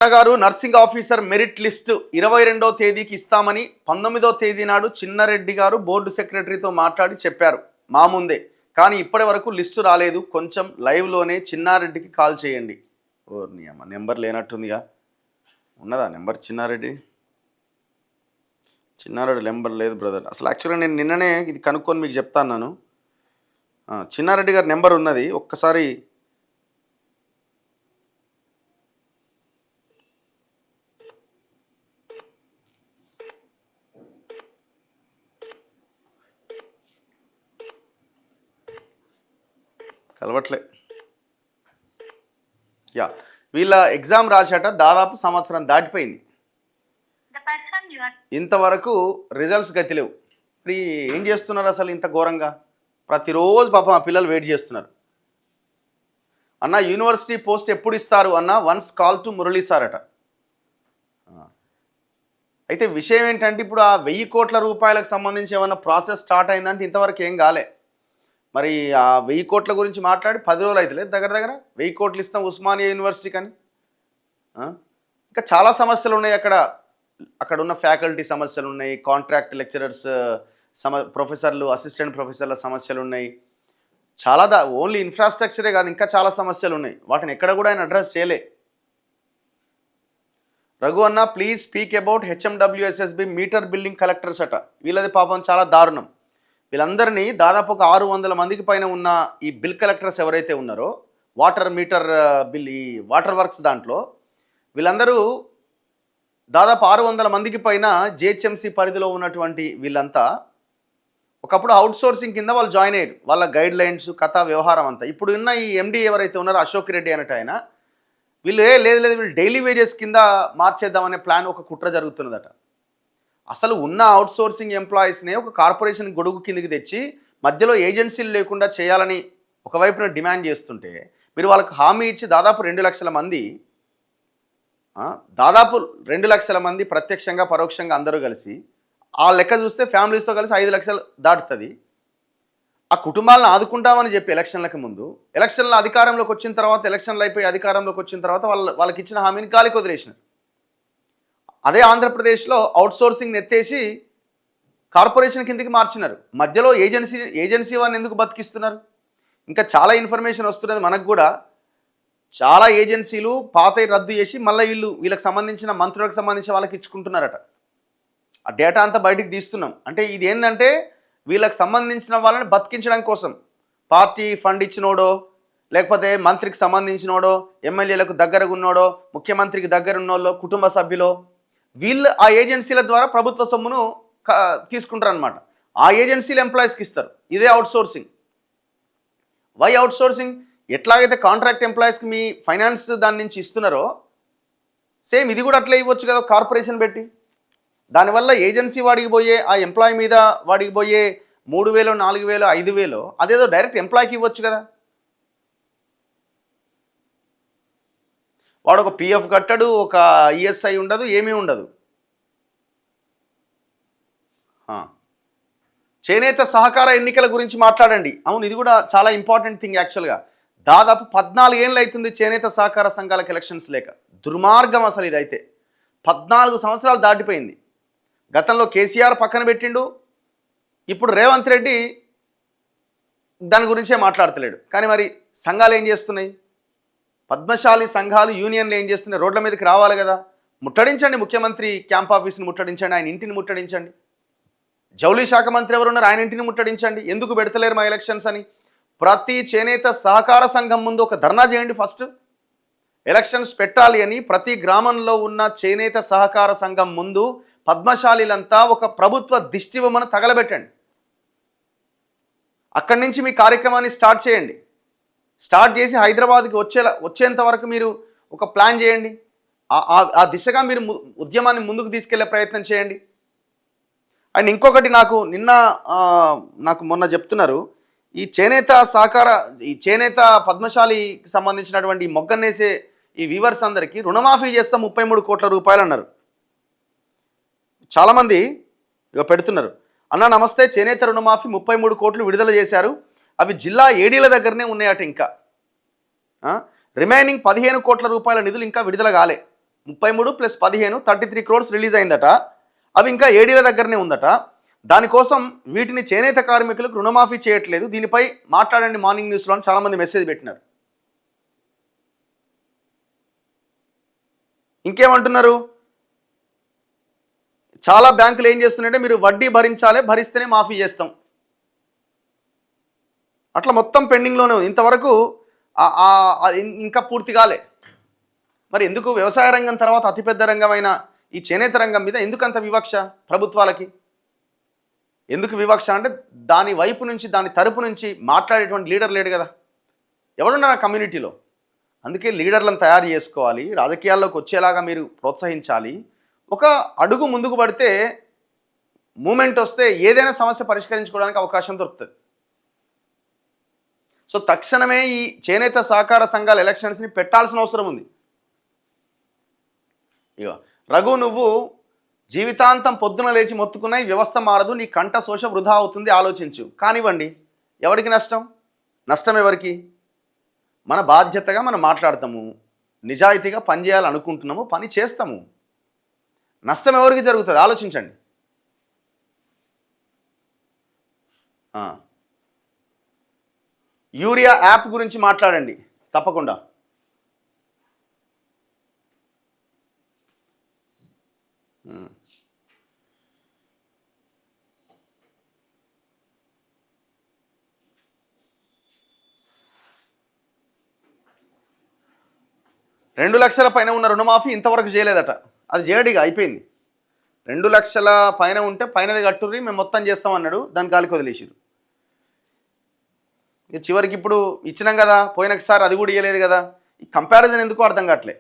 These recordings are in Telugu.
గారు నర్సింగ్ ఆఫీసర్ మెరిట్ లిస్టు 22వ తేదీకి ఇస్తామని 19వ తేదీ నాడు చిన్నారెడ్డి గారు బోర్డు సెక్రటరీతో మాట్లాడి చెప్పారు మా ముందే. కానీ ఇప్పటి వరకు లిస్టు రాలేదు. కొంచెం లైవ్లోనే చిన్నారెడ్డికి కాల్ చేయండి. ఓర్ని అమ్మ, నెంబర్ లేనట్టుందిగా. ఉన్నదా నెంబర్? చిన్నారెడ్డి నెంబర్ లేదు బ్రదర్. అసలు యాక్చువల్గా నేను నిన్ననే ఇది కనుక్కొని మీకు చెప్తాను. చిన్నారెడ్డి గారి నెంబర్ ఉన్నది, ఒక్కసారి కలవట్లే. వీళ్ళ ఎగ్జామ్ రాశాట దాదాపు సంవత్సరం దాటిపోయింది. ఇంతవరకు రిజల్ట్స్ గతిలేవు. ఇప్పుడు ఏం చేస్తున్నారు అసలు ఇంత ఘోరంగా? ప్రతిరోజు పాపం ఆ పిల్లలు వెయిట్ చేస్తున్నారు. అన్న యూనివర్సిటీ పోస్ట్ ఎప్పుడు ఇస్తారు అన్న, once call to Murali sir అట. అయితే విషయం ఏంటంటే ఇప్పుడు ఆ 1000 కోట్ల రూపాయలకు సంబంధించి ఏమన్నా ప్రాసెస్ స్టార్ట్ అయిందంటే ఇంతవరకు ఏం కాలే. మరి ఆ 1000 కోట్ల గురించి మాట్లాడి 10 రోజులు అయితే లేదు. దగ్గర 1000 కోట్లు ఇస్తాం ఉస్మానియా యూనివర్సిటీకి అని. ఇంకా చాలా సమస్యలు ఉన్నాయి అక్కడ ఉన్న ఫ్యాకల్టీ సమస్యలు ఉన్నాయి, కాంట్రాక్ట్ లెక్చరర్స్ ప్రొఫెసర్లు, అసిస్టెంట్ ప్రొఫెసర్ల సమస్యలు ఉన్నాయి. చాలా ఓన్లీ ఇన్ఫ్రాస్ట్రక్చరే కాదు, ఇంకా చాలా సమస్యలు ఉన్నాయి. వాటిని ఎక్కడ కూడా ఆయన అడ్రస్ చేయలే. రఘు అన్న please speak about HMWSSB meter building collectors అట. వీళ్ళది పాపం చాలా దారుణం. వీళ్ళందరినీ దాదాపు ఒక 600 మందికి పైన ఉన్న ఈ బిల్ కలెక్టర్స్ ఎవరైతే ఉన్నారో, వాటర్ మీటర్ బిల్, ఈ వాటర్ వర్క్స్ దాంట్లో వీళ్ళందరూ దాదాపు 600 మందికి పైన జిహెచ్ఎంసీ పరిధిలో ఉన్నటువంటి వీళ్ళంతా ఒకప్పుడు అవుట్సోర్సింగ్ కింద వాళ్ళు జాయిన్ అయ్యారు. వాళ్ళ గైడ్ లైన్స్, కథ, వ్యవహారం అంతా. ఇప్పుడు ఉన్న ఈ ఎండి ఎవరైతే ఉన్నారో అశోక్ రెడ్డి అన్నట్టు ఆయన, వీళ్ళు లేదు వీళ్ళు డైలీ వేజెస్ కింద మార్చేద్దామనే ప్లాన్, ఒక కుట్ర జరుగుతున్నదట. అసలు ఉన్న అవుట్సోర్సింగ్ ఎంప్లాయీస్నే ఒక కార్పొరేషన్ గొడుగు కిందికి తెచ్చి మధ్యలో ఏజెన్సీలు లేకుండా చేయాలని ఒకవైపున డిమాండ్ చేస్తుంటే, మీరు వాళ్ళకి హామీ ఇచ్చి దాదాపు 2 లక్షల మంది, ప్రత్యక్షంగా పరోక్షంగా అందరూ కలిసి, ఆ లెక్క చూస్తే ఫ్యామిలీస్తో కలిసి 5 లక్షలు దాటుతుంది. ఆ కుటుంబాలను ఆదుకుంటామని చెప్పి ఎలక్షన్లకు ముందు, ఎలక్షన్ల అధికారంలోకి వచ్చిన తర్వాత, ఎలక్షన్లు అయిపోయి అధికారంలోకి వచ్చిన తర్వాత వాళ్ళకి ఇచ్చిన హామీని గాలికి వదిలేసినారు. అదే ఆంధ్రప్రదేశ్లో అవుట్సోర్సింగ్ ఎత్తేసి కార్పొరేషన్ కిందకి మార్చినారు. మధ్యలో ఏజెన్సీ వారిని ఎందుకు బతికిస్తున్నారు? ఇంకా చాలా ఇన్ఫర్మేషన్ వస్తున్నది మనకు కూడా. చాలా ఏజెన్సీలు పాతవి రద్దు చేసి మళ్ళీ వీళ్ళకి సంబంధించిన మంత్రులకు సంబంధించిన వాళ్ళకి ఇచ్చుకుంటున్నారట. ఆ డేటా అంతా బయటికి తీస్తున్నాం. అంటే ఇది ఏంటంటే వీళ్ళకి సంబంధించిన వాళ్ళని బతికించడం కోసం, పార్టీ ఫండ్ ఇచ్చినోడో, లేకపోతే మంత్రికి సంబంధించినోడో, ఎమ్మెల్యేలకు దగ్గరగా ఉన్నోడో, ముఖ్యమంత్రికి దగ్గర ఉన్నోళ్ళో, కుటుంబ సభ్యులో, వీళ్ళు ఆ ఏజెన్సీల ద్వారా ప్రభుత్వ సొమ్మును తీసుకుంటారు అనమాట. ఆ ఏజెన్సీలు ఎంప్లాయీస్కి ఇస్తారు. ఇదే అవుట్సోర్సింగ్. Why outsourcing? ఎట్లాగైతే కాంట్రాక్ట్ ఎంప్లాయీస్కి మీ ఫైనాన్స్ దాని నుంచి ఇస్తున్నారో, సేమ్ ఇది కూడా అట్లే ఇవ్వచ్చు కదా కార్పొరేషన్ పెట్టి. దానివల్ల ఏజెన్సీ వాడికి పోయే, ఆ ఎంప్లాయీ మీద వాడికి పోయే 3000, 4000, 5000 అదేదో డైరెక్ట్ ఎంప్లాయీకి ఇవ్వచ్చు కదా. వాడు ఒక పిఎఫ్ కట్టడు, ఒక ఈఎస్ఐ ఉండదు, ఏమీ ఉండదు. చేనేత సహకార ఎన్నికల గురించి మాట్లాడండి. అవును, ఇది కూడా చాలా ఇంపార్టెంట్ థింగ్. యాక్చువల్గా దాదాపు 14 ఏళ్ళు అవుతుంది చేనేత సహకార సంఘాలకు ఎలక్షన్స్ లేక. దుర్మార్గం అసలు ఇదైతే. 14 సంవత్సరాలు దాటిపోయింది. గతంలో కేసీఆర్ పక్కన పెట్టిండు, ఇప్పుడు రేవంత్ రెడ్డి దాని గురించే మాట్లాడతలేడు. కానీ మరి సంఘాలు ఏం చేస్తున్నాయి? పద్మశాలి సంఘాలు, యూనియన్లు ఏం చేస్తున్నాయి? రోడ్ల మీదకి రావాలి కదా. ముట్టడించండి, ముఖ్యమంత్రి క్యాంప్ ఆఫీస్ని ముట్టడించండి, ఆయన ఇంటిని ముట్టడించండి. జౌళి శాఖ మంత్రి ఎవరున్నారు, ఆయన ఇంటిని ముట్టడించండి. ఎందుకు పెడతలేరు మా ఎలక్షన్స్ అని ప్రతి చేనేత సహకార సంఘం ముందు ఒక ధర్నా చేయండి. ఫస్ట్ ఎలక్షన్స్ పెట్టాలి అని ప్రతి గ్రామంలో ఉన్న చేనేత సహకార సంఘం ముందు పద్మశాలీలంతా ఒక ప్రభుత్వ దిష్టిబొమ్మను తగలబెట్టండి. అక్కడి నుంచి మీ కార్యక్రమాన్ని స్టార్ట్ చేయండి. స్టార్ట్ చేసి హైదరాబాద్కి వచ్చేంత వరకు మీరు ఒక ప్లాన్ చేయండి. ఆ దిశగా మీరు ఉద్యమాన్ని ముందుకు తీసుకెళ్లే ప్రయత్నం చేయండి. అండ్ ఇంకొకటి, నాకు మొన్న చెప్తున్నారు, ఈ చేనేత పద్మశాలికి సంబంధించినటువంటి మొగ్గనేసే ఈ వీవర్స్ అందరికీ రుణమాఫీ చేస్తాం 33 కోట్ల రూపాయలు అన్నారు. చాలామంది ఇక పెడుతున్నారు, అన్న నమస్తే, చేనేత రుణమాఫీ 33 కోట్లు విడుదల చేశారు, అవి జిల్లా ఏడీల దగ్గరనే ఉన్నాయట. ఇంకా రిమైనింగ్ 15 కోట్ల రూపాయల నిధులు ఇంకా విడుదల కాలే. 33 + 15 33 crores రిలీజ్ అయిందట. అవి ఇంకా ఏడీల దగ్గరనే ఉందట. దానికోసం వీటిని చేనేత కార్మికులకు రుణమాఫీ చేయట్లేదు, దీనిపై మాట్లాడండి మార్నింగ్ న్యూస్లో అని చాలామంది మెసేజ్ పెట్టినారు. ఇంకేమంటున్నారు, చాలా బ్యాంకులు ఏం చేస్తున్నాయంటే మీరు వడ్డీ భరించాలి, భరిస్తేనే మాఫీ చేస్తాం, అట్లా మొత్తం పెండింగ్లోనే ఉంది. ఇంతవరకు ఇంకా పూర్తి కాలే. మరి ఎందుకు వ్యవసాయ రంగం తర్వాత అతిపెద్ద రంగమైన ఈ చేనేత రంగం మీద ఎందుకు అంత వివక్ష ప్రభుత్వాలకి? ఎందుకు వివక్ష అంటే దాని వైపు నుంచి, దాని తరపు నుంచి మాట్లాడేటువంటి లీడర్ లేడు కదా, ఎవడున్నారు ఆ కమ్యూనిటీలో. అందుకే లీడర్లను తయారు చేసుకోవాలి, రాజకీయాల్లోకి వచ్చేలాగా మీరు ప్రోత్సహించాలి. ఒక అడుగు ముందుకు పడితే, మూమెంట్ వస్తే ఏదైనా సమస్య పరిష్కరించుకోవడానికి అవకాశం దొరుకుతుంది. సో తక్షణమే ఈ చేనేత సహకార సంఘాల ఎలక్షన్స్ని పెట్టాల్సిన అవసరం ఉంది. ఇక రఘు, నువ్వు జీవితాంతం పొద్దున లేచి మొత్తుకున్న ఈ వ్యవస్థ మారదు, నీ కంట శోష వృధా అవుతుంది, ఆలోచించు. కానివ్వండి, ఎవరికి నష్టం? నష్టం ఎవరికి? మన బాధ్యతగా మనం మాట్లాడతాము, నిజాయితీగా పని చేయాలనుకుంటున్నాము, పని చేస్తాము. నష్టం ఎవరికి జరుగుతుంది ఆలోచించండి. యూరియా యాప్ గురించి మాట్లాడండి తప్పకుండా. రెండు లక్షల పైన ఉన్న రుణమాఫీ ఇంతవరకు చేయలేదట. అది చేయడిగా అయిపోయింది. 2 లక్షల పైన ఉంటే పైనది కట్టుర్రి, మేము మొత్తం చేస్తామన్నాడు, దాని గాలికి వదిలేసారు. ఇక చివరికి ఇప్పుడు ఇచ్చినాం కదా, పోయినసారి అది కూడా ఇవ్వలేదు కదా, ఈ కంపారిజన్ ఎందుకు అర్థం కావట్లే.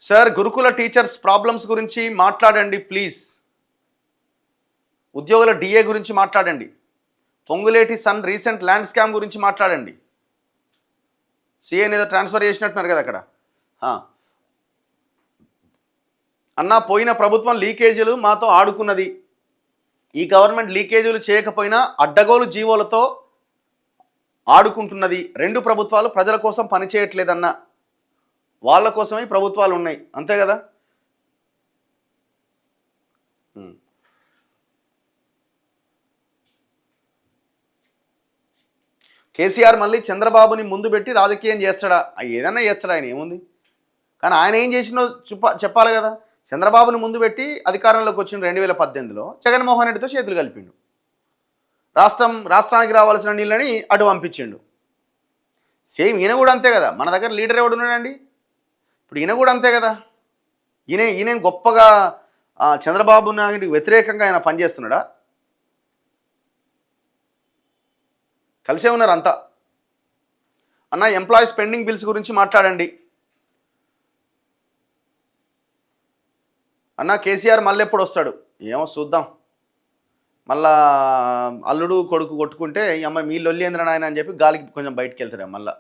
సార్, గురుకుల టీచర్స్ ప్రాబ్లమ్స్ గురించి మాట్లాడండి ప్లీజ్. ఉద్యోగుల డిఏ గురించి మాట్లాడండి. Ponguleti son recent land scam గురించి మాట్లాడండి. సీఏని ఏదో ట్రాన్స్ఫర్ చేసినట్టున్నారు కదా అక్కడ. అన్నా, పోయిన ప్రభుత్వం లీకేజీలు మాతో ఆడుకున్నది, ఈ గవర్నమెంట్ లీకేజీలు చేయకపోయినా అడ్డగోలు జీవోలతో ఆడుకుంటున్నది. 2 ప్రభుత్వాలు ప్రజల కోసం పనిచేయట్లేదన్నా, వాళ్ళ కోసమే ప్రభుత్వాలు ఉన్నాయి, అంతే కదా. కేసీఆర్ మళ్ళీ చంద్రబాబుని ముందు పెట్టి రాజకీయం చేస్తాడా? ఏదన్నా చేస్తాడా, ఆయన ఏముంది. కానీ ఆయన ఏం చేసినో చెప్పాలి కదా. చంద్రబాబుని ముందు పెట్టి అధికారంలోకి వచ్చిన 2018లో జగన్మోహన్ రెడ్డితో చేతులు కలిపిండు. రాష్ట్రానికి రావాల్సిన నీళ్ళని అటు పంపించిండు. సేమ్ ఈయన కూడా అంతే కదా. మన దగ్గర లీడర్ ఎవడు ఉన్నాడండి? ఇప్పుడు ఈయన కూడా అంతే కదా. ఈయన గొప్పగా చంద్రబాబు నాయుడికి వ్యతిరేకంగా ఆయన పనిచేస్తున్నాడా? కలిసే ఉన్నారు అంతా. అన్న, ఎంప్లాయీస్ పెండింగ్ బిల్స్ గురించి మాట్లాడండి. అన్న, కేసీఆర్ మళ్ళీ ఎప్పుడు వస్తాడు? ఏమో చూద్దాం. మళ్ళా అల్లుడు కొడుకు కొట్టుకుంటే ఈ అమ్మాయి మీ లొల్లి ఆయన అని చెప్పి గాలికి కొంచెం బయటికి వెళ్తాడు. మళ్ళా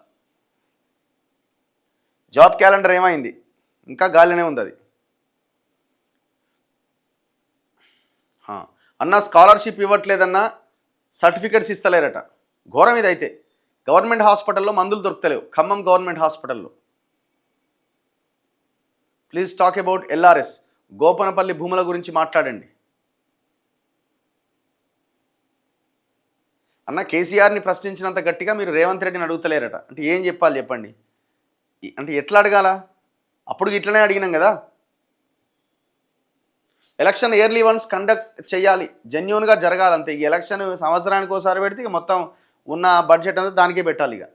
జాబ్ క్యాలెండర్ ఏమైంది? ఇంకా గాలినే ఉంది అది. అన్న, స్కాలర్షిప్ ఇవ్వట్లేదన్నా, సర్టిఫికెట్స్ ఇస్తలేరట. ఘోరం ఇదైతే. గవర్నమెంట్ హాస్పిటల్లో మందులు దొరుకుతలేవు, ఖమ్మం గవర్నమెంట్ హాస్పిటల్లో. Please talk about LRS. Gopanapally భూముల గురించి మాట్లాడండి. అన్న, కేసీఆర్ని ప్రశ్నించినంత గట్టిగా మీరు రేవంత్ రెడ్డిని అడుగుతలేరట. అంటే ఏం చెప్పాలి చెప్పండి? అంటే ఎట్లా అడగాల? అప్పుడు ఇట్లనే అడిగినాం కదా. ఎలక్షన్ ఇయర్లీ వన్స్ కండక్ట్ చేయాలి, జెన్యూన్గా జరగాలంతే. ఈ ఎలక్షన్ సంవత్సరానికి ఒకసారి పెడితే ఇక మొత్తం ఉన్న బడ్జెట్ అంతా దానికే పెట్టాలి. ఇక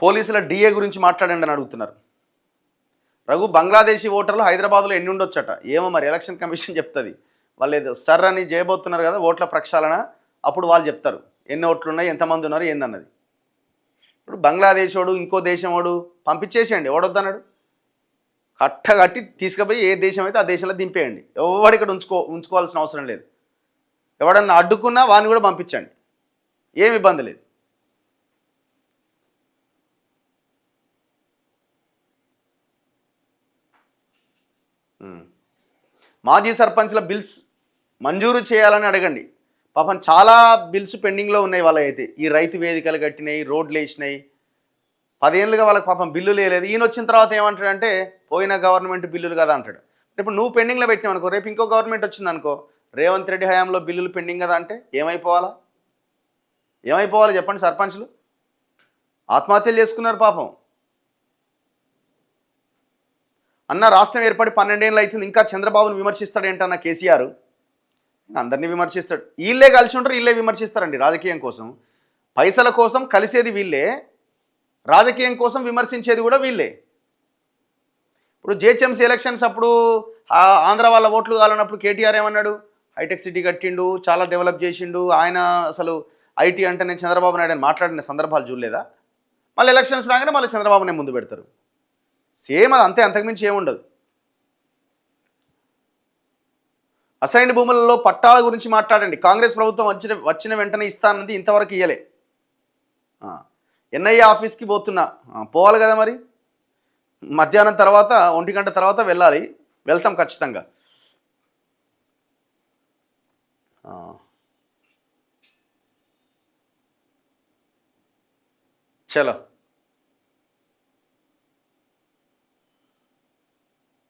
పోలీసుల డిఏ గురించి మాట్లాడండి అని అడుగుతున్నారు. రఘు, బంగ్లాదేశీ ఓటర్లు హైదరాబాద్లో ఎన్ని ఉండొచ్చట? ఏమో మరి, ఎలక్షన్ కమిషన్ చెప్తుంది. వాళ్ళు ఏదో సర్ అని చేయబోతున్నారు కదా ఓట్ల ప్రక్షాళన, అప్పుడు వాళ్ళు చెప్తారు ఎన్ని ఓట్లు ఉన్నాయి, ఎంతమంది ఉన్నారు ఏందన్నది. ఇప్పుడు బంగ్లాదేశ్ వాడు, ఇంకో దేశం వాడు పంపించేసేయండి, ఎవడొద్దన్నాడు? కట్టగట్టి తీసుకుపోయి ఏ దేశం అయితే ఆ దేశంలో దింపేయండి. ఎవడు ఇక్కడ ఉంచుకోవాల్సిన అవసరం లేదు. ఎవడన్నా అడ్డుకున్నా వాడిని కూడా పంపించండి, ఏమి ఇబ్బంది లేదు. మాజీ సర్పంచ్ల బిల్స్ మంజూరు చేయాలని అడగండి. పాపం చాలా బిల్స్ పెండింగ్లో ఉన్నాయి వాళ్ళ అయితే. ఈ రైతు వేదికలు కట్టినాయి, రోడ్లు వేసినాయి. 10 ఏళ్ళుగా వాళ్ళకి పాపం బిల్లులు వేయలేదు. ఈయన వచ్చిన తర్వాత ఏమంటాడంటే పోయిన గవర్నమెంట్ బిల్లులు కదా అంటాడు. ఇప్పుడు నువ్వు పెండింగ్లో పెట్టినావు అనుకో, రేపు ఇంకో గవర్నమెంట్ వచ్చిందనుకో, రేవంత్ రెడ్డి హయాంలో బిల్లులు పెండింగ్ కదా అంటే ఏమైపోవాలా? ఏమైపోవాలి చెప్పండి సర్పంచ్లు? ఆత్మహత్యలు చేసుకున్నారు పాపం. అన్న రాష్ట్రం ఏర్పడి 12 ఏళ్ళు అవుతుంది, ఇంకా చంద్రబాబును విమర్శిస్తాడు ఏంటన్న కేసీఆర్? అందరినీ విమర్శిస్తాడు. వీళ్ళే కలిసి ఉంటారు, వీళ్ళే విమర్శిస్తారండి రాజకీయం కోసం. పైసల కోసం కలిసేది వీళ్ళే, రాజకీయం కోసం విమర్శించేది కూడా వీళ్ళే. ఇప్పుడు జిహెచ్ఎంసీ ఎలక్షన్స్ అప్పుడు ఆంధ్ర వాళ్ళ ఓట్లు కాలన్నప్పుడు కేటీఆర్ ఏమన్నాడు? హైటెక్ సిటీ కట్టిండు, చాలా డెవలప్ చేసిండు, ఆయన అసలు ఐటీ అంటే నేను చంద్రబాబు నాయుడు అని మాట్లాడిన సందర్భాలు చూడలేదా? మళ్ళీ ఎలక్షన్స్ రాగానే మళ్ళీ చంద్రబాబునే ముందు పెడతారు. సేమ్ అది అంతే, అంతకుమించి ఏముండదు. అసైన్డ్ భూములలో పట్టాల గురించి మాట్లాడండి. కాంగ్రెస్ ప్రభుత్వం వచ్చిన వెంటనే ఇస్తానన్నది ఇంతవరకు ఇయ్యలే. ఎన్ఐఏ ఆఫీస్కి పోతున్నా, పోవాలి కదా మరి. మధ్యాహ్నం తర్వాత 1 గంట తర్వాత వెళ్ళాలి, వెళ్తాం ఖచ్చితంగా. చలో.